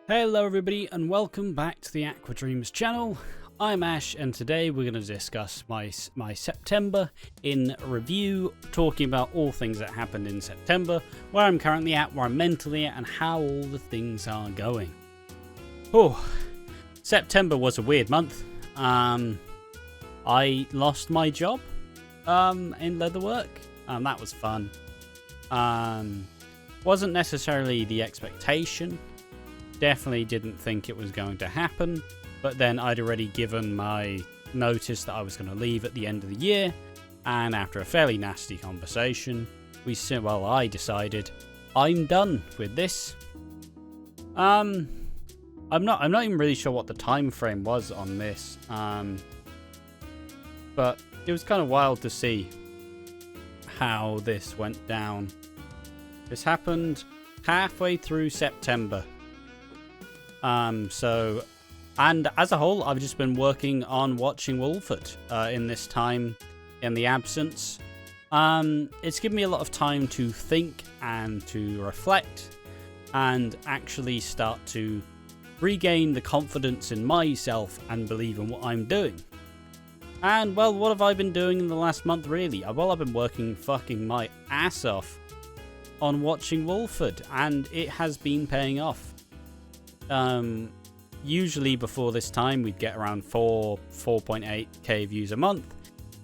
Hello everybody and welcome back to the AquaDreams channel. I'm Ash and today we're going to discuss my September in review, talking about all things that happened in September, where I'm currently at, where I'm mentally at, and how all the things are going. Oh, September was a weird month. I lost my job in leatherwork. That was fun. Wasn't necessarily the expectation. Definitely didn't think it was going to happen, but then I'd already given my notice that I was going to leave at the end of the year, and after a fairly nasty conversation, I decided I'm done with this. I'm not even really sure what the time frame was on this, but it was kind of wild to see how this went down. This happened halfway through September. And as a whole, I've just been working on watching Wolford in this time, in the absence. It's given me a lot of time to think and to reflect and actually start to regain the confidence in myself and believe in what I'm doing. And, well, what have I been doing in the last month, really? Well, I've been working fucking my ass off on watching Wolford, and it has been paying off. Usually before this time we'd get around 4.8k views a month.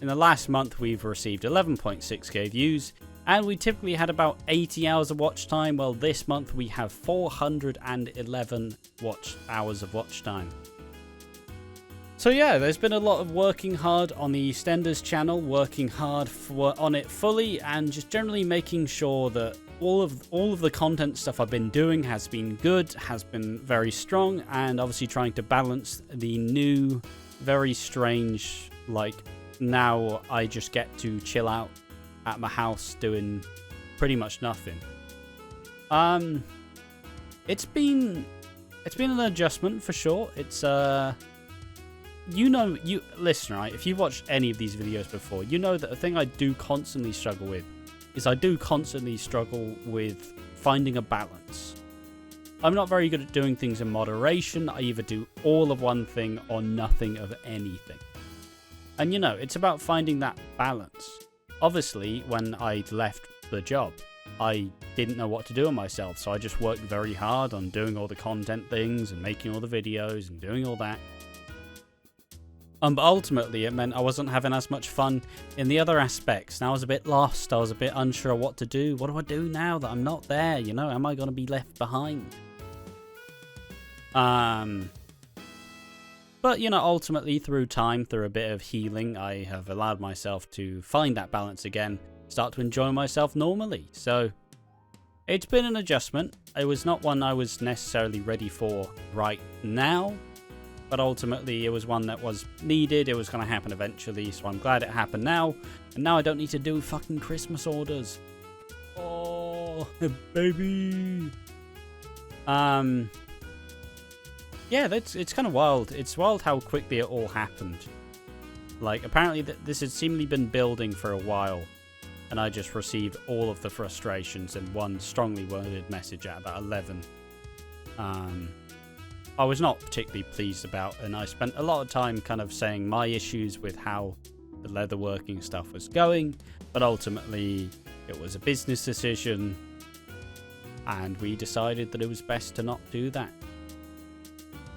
In the last month we've received 11.6k views, and we typically had about 80 hours of watch time. Well, this month we have 411 hours of watch time. So yeah, there's been a lot of working hard on the EastEnders channel, working hard on it fully, and just generally making sure that all of the content stuff I've been doing has been good, has been very strong, and obviously trying to balance the new, very strange, like, now I just get to chill out at my house doing pretty much nothing. It's been an adjustment for sure. It's listen, right, if you've watched any of these videos before, you know that the thing I do constantly struggle with is finding a balance. I'm not very good at doing things in moderation. I either do all of one thing or nothing of anything. And it's about finding that balance. Obviously, when I left the job, I didn't know what to do with myself, so I just worked very hard on doing all the content things and making all the videos and doing all that. But ultimately, it meant I wasn't having as much fun in the other aspects. And I was a bit lost. I was a bit unsure what to do. What do I do now that I'm not there? Am I going to be left behind? But, ultimately, through time, through a bit of healing, I have allowed myself to find that balance again, start to enjoy myself normally. So, it's been an adjustment. It was not one I was necessarily ready for right now. But ultimately, it was one that was needed. It was going to happen eventually, so I'm glad it happened now. And now I don't need to do fucking Christmas orders. Oh, baby. Yeah, it's kind of wild. It's wild how quickly it all happened. Like, apparently this has seemingly been building for a while. And I just received all of the frustrations in one strongly worded message at about 11. I was not particularly pleased about, and I spent a lot of time kind of saying my issues with how the leatherworking stuff was going, but ultimately it was a business decision, and we decided that it was best to not do that.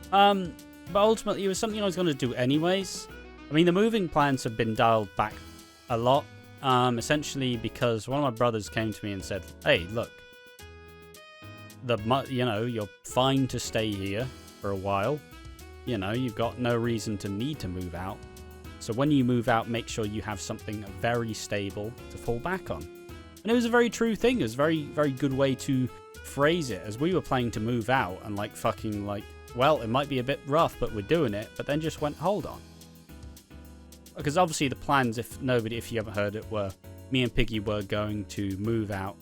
But ultimately it was something I was going to do anyways. I mean, the moving plans have been dialed back a lot, essentially because one of my brothers came to me and said, hey, look, you're fine to stay here for a while. You've got no reason to need to move out. So when you move out, make sure you have something very stable to fall back on. And it was a very true thing. It was a very, very good way to phrase it, as we were planning to move out and well, it might be a bit rough, but we're doing it. But then just went, hold on. Because obviously the plans, if you haven't heard it, were me and Piggy were going to move out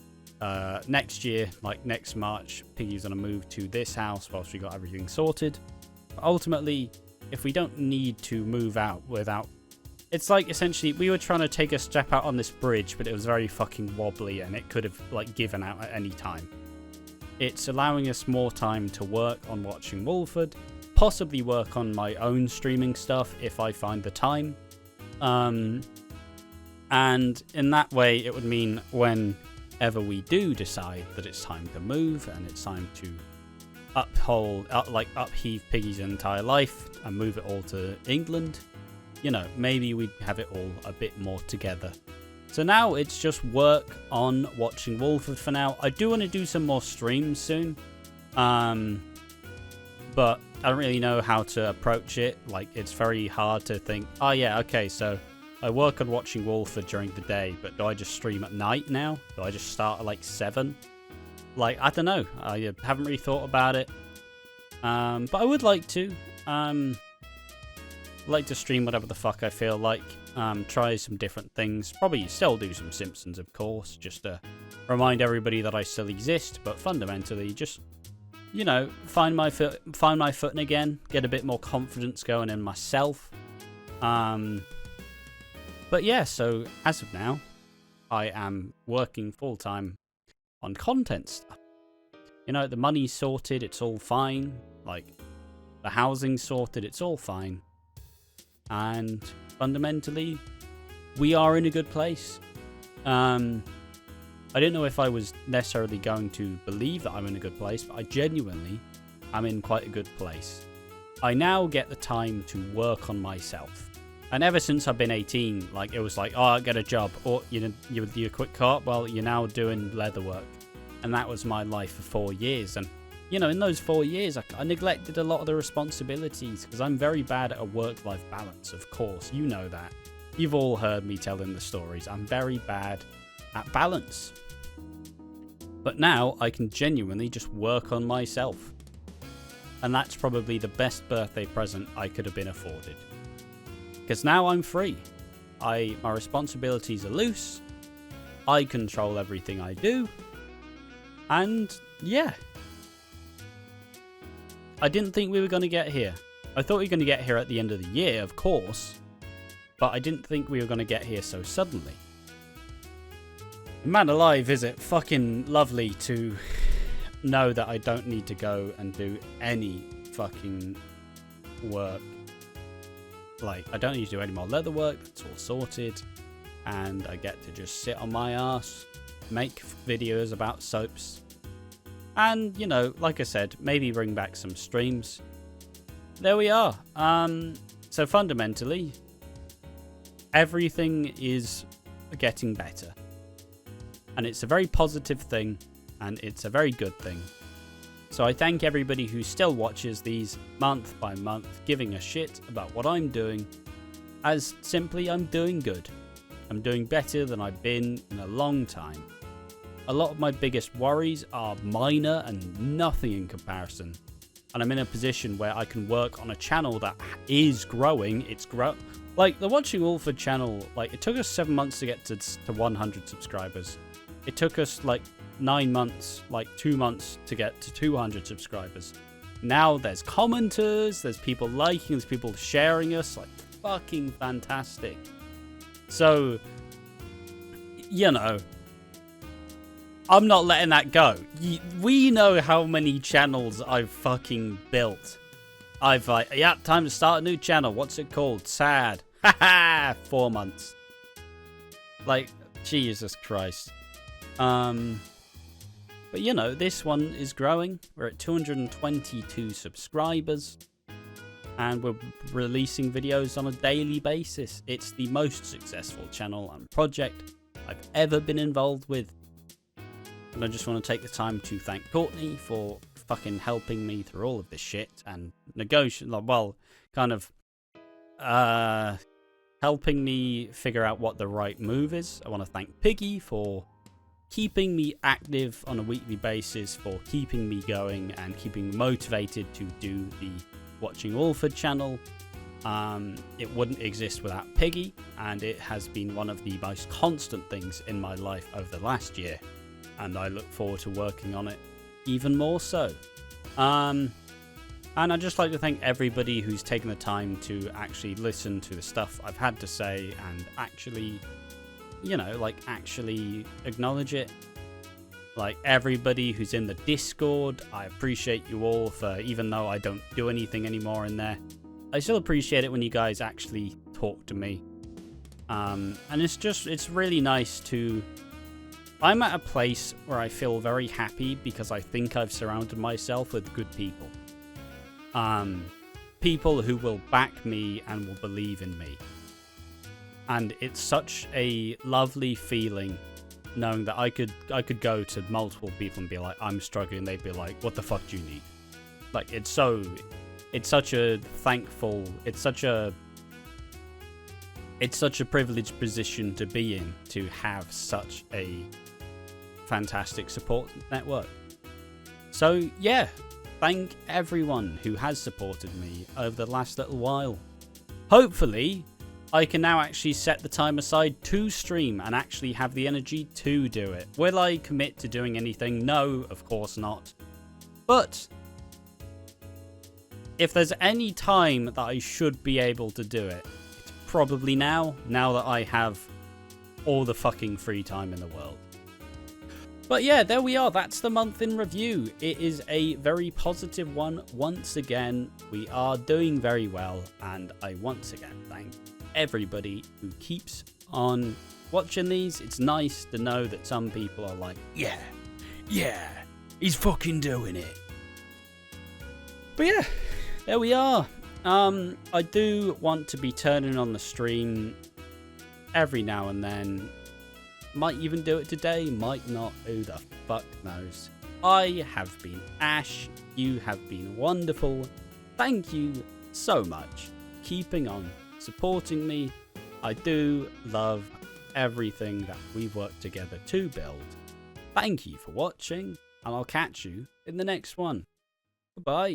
next year, like next March. Piggy's going to move to this house whilst we got everything sorted. But ultimately, if we don't need to move out without... It's like, essentially, we were trying to take a step out on this bridge, but it was very fucking wobbly, and it could have, given out at any time. it's allowing us more time to work on watching Wolford, possibly work on my own streaming stuff if I find the time. And in that way, it would mean whenever we do decide that it's time to move and it's time to upheave Piggy's entire life and move it all to England, you know, maybe we'd have it all a bit more together. So now it's just work on watching Wolford for now. I do want to do some more streams soon, but I don't really know how to approach it. Like, it's very hard to think, oh yeah, okay, so I work on watching Wolford during the day, but do I just stream at night now? Do I just start at like 7? Like, I don't know. I haven't really thought about it, but I would like to. Like to stream whatever the fuck I feel like. Try some different things. Probably still do some Simpsons, of course, just to remind everybody that I still exist. But fundamentally, just, you know, find my footing again. Get a bit more confidence going in myself. But yeah, so as of now, I am working full time on content stuff. You know, the money's sorted. It's all fine. Like, the housing's sorted. It's all fine. And fundamentally, we are in a good place. I don't know if I was necessarily going to believe that I'm in a good place, but I genuinely am in quite a good place. I now get the time to work on myself. And ever since I've been 18, like, it was like, oh, I'll get a job. Or, you quit co-op, well, you're now doing leather work. And that was my life for 4 years. And you know, in those 4 years, I neglected a lot of the responsibilities because I'm very bad at a work-life balance, of course. You know that. You've all heard me telling the stories. I'm very bad at balance. But now I can genuinely just work on myself. And that's probably the best birthday present I could have been afforded. Because now I'm free. My responsibilities are loose. I control everything I do. And yeah. I didn't think we were going to get here. I thought we were going to get here at the end of the year, of course. But I didn't think we were going to get here so suddenly. Man alive, is it fucking lovely to know that I don't need to go and do any fucking work. Like, I don't need to do any more leather work. It's all sorted. And I get to just sit on my ass, make videos about soaps. And, you know, like I said, maybe bring back some streams. There we are. So fundamentally, everything is getting better. And it's a very positive thing, and it's a very good thing. So I thank everybody who still watches these month by month, giving a shit about what I'm doing, as simply I'm doing good. I'm doing better than I've been in a long time. A lot of my biggest worries are minor and nothing in comparison. And I'm in a position where I can work on a channel that is growing. Like, the Watching Wolford channel, like, it took us 7 months to get to 100 subscribers. It took us, like, 9 months, like 2 months to get to 200 subscribers. Now there's commenters, there's people liking, there's people sharing us. Like, fucking fantastic. So, you know, I'm not letting that go. We know how many channels I've fucking built. I've like, yeah, time to start a new channel. What's it called? Sad. Haha, 4 months. Like, Jesus Christ. But you know, this one is growing. We're at 222 subscribers. And we're releasing videos on a daily basis. It's the most successful channel and project I've ever been involved with. And I just want to take the time to thank Courtney for fucking helping me through all of this shit and helping me figure out what the right move is. I want to thank Piggy for keeping me active on a weekly basis, for keeping me going and keeping me motivated to do the Watching Wolford channel. It wouldn't exist without Piggy, and it has been one of the most constant things in my life over the last year. And I look forward to working on it even more so. And I'd just like to thank everybody who's taken the time to actually listen to the stuff I've had to say and actually, you know, like, actually acknowledge it. Like everybody who's in the Discord, I appreciate you all for, even though I don't do anything anymore in there, I still appreciate it when you guys actually talk to me. And it's really nice to, I'm at a place where I feel very happy because I think I've surrounded myself with good people. People who will back me and will believe in me. And it's such a lovely feeling knowing that I could go to multiple people and be like, I'm struggling. They'd be like, what the fuck do you need? Like, it's such a thankful, it's such a privileged position to be in, to have such a fantastic support network. So yeah, thank everyone who has supported me over the last little while. Hopefully I can now actually set the time aside to stream and actually have the energy to do it. Will I commit to doing anything? No, of course not. But if there's any time that I should be able to do it, it's probably now that I have all the fucking free time in the world. But yeah, there we are. That's the month in review. It is a very positive one. Once again, we are doing very well. And I once again thank everybody who keeps on watching these. It's nice to know that some people are like, yeah, he's fucking doing it. But yeah, there we are. I do want to be turning on the stream every now and then. Might even do it today, might not, who the fuck knows. I have been Ash, you have been wonderful. Thank you so much for keeping on supporting me. I do love everything that we've worked together to build. Thank you for watching, and I'll catch you in the next one. Goodbye.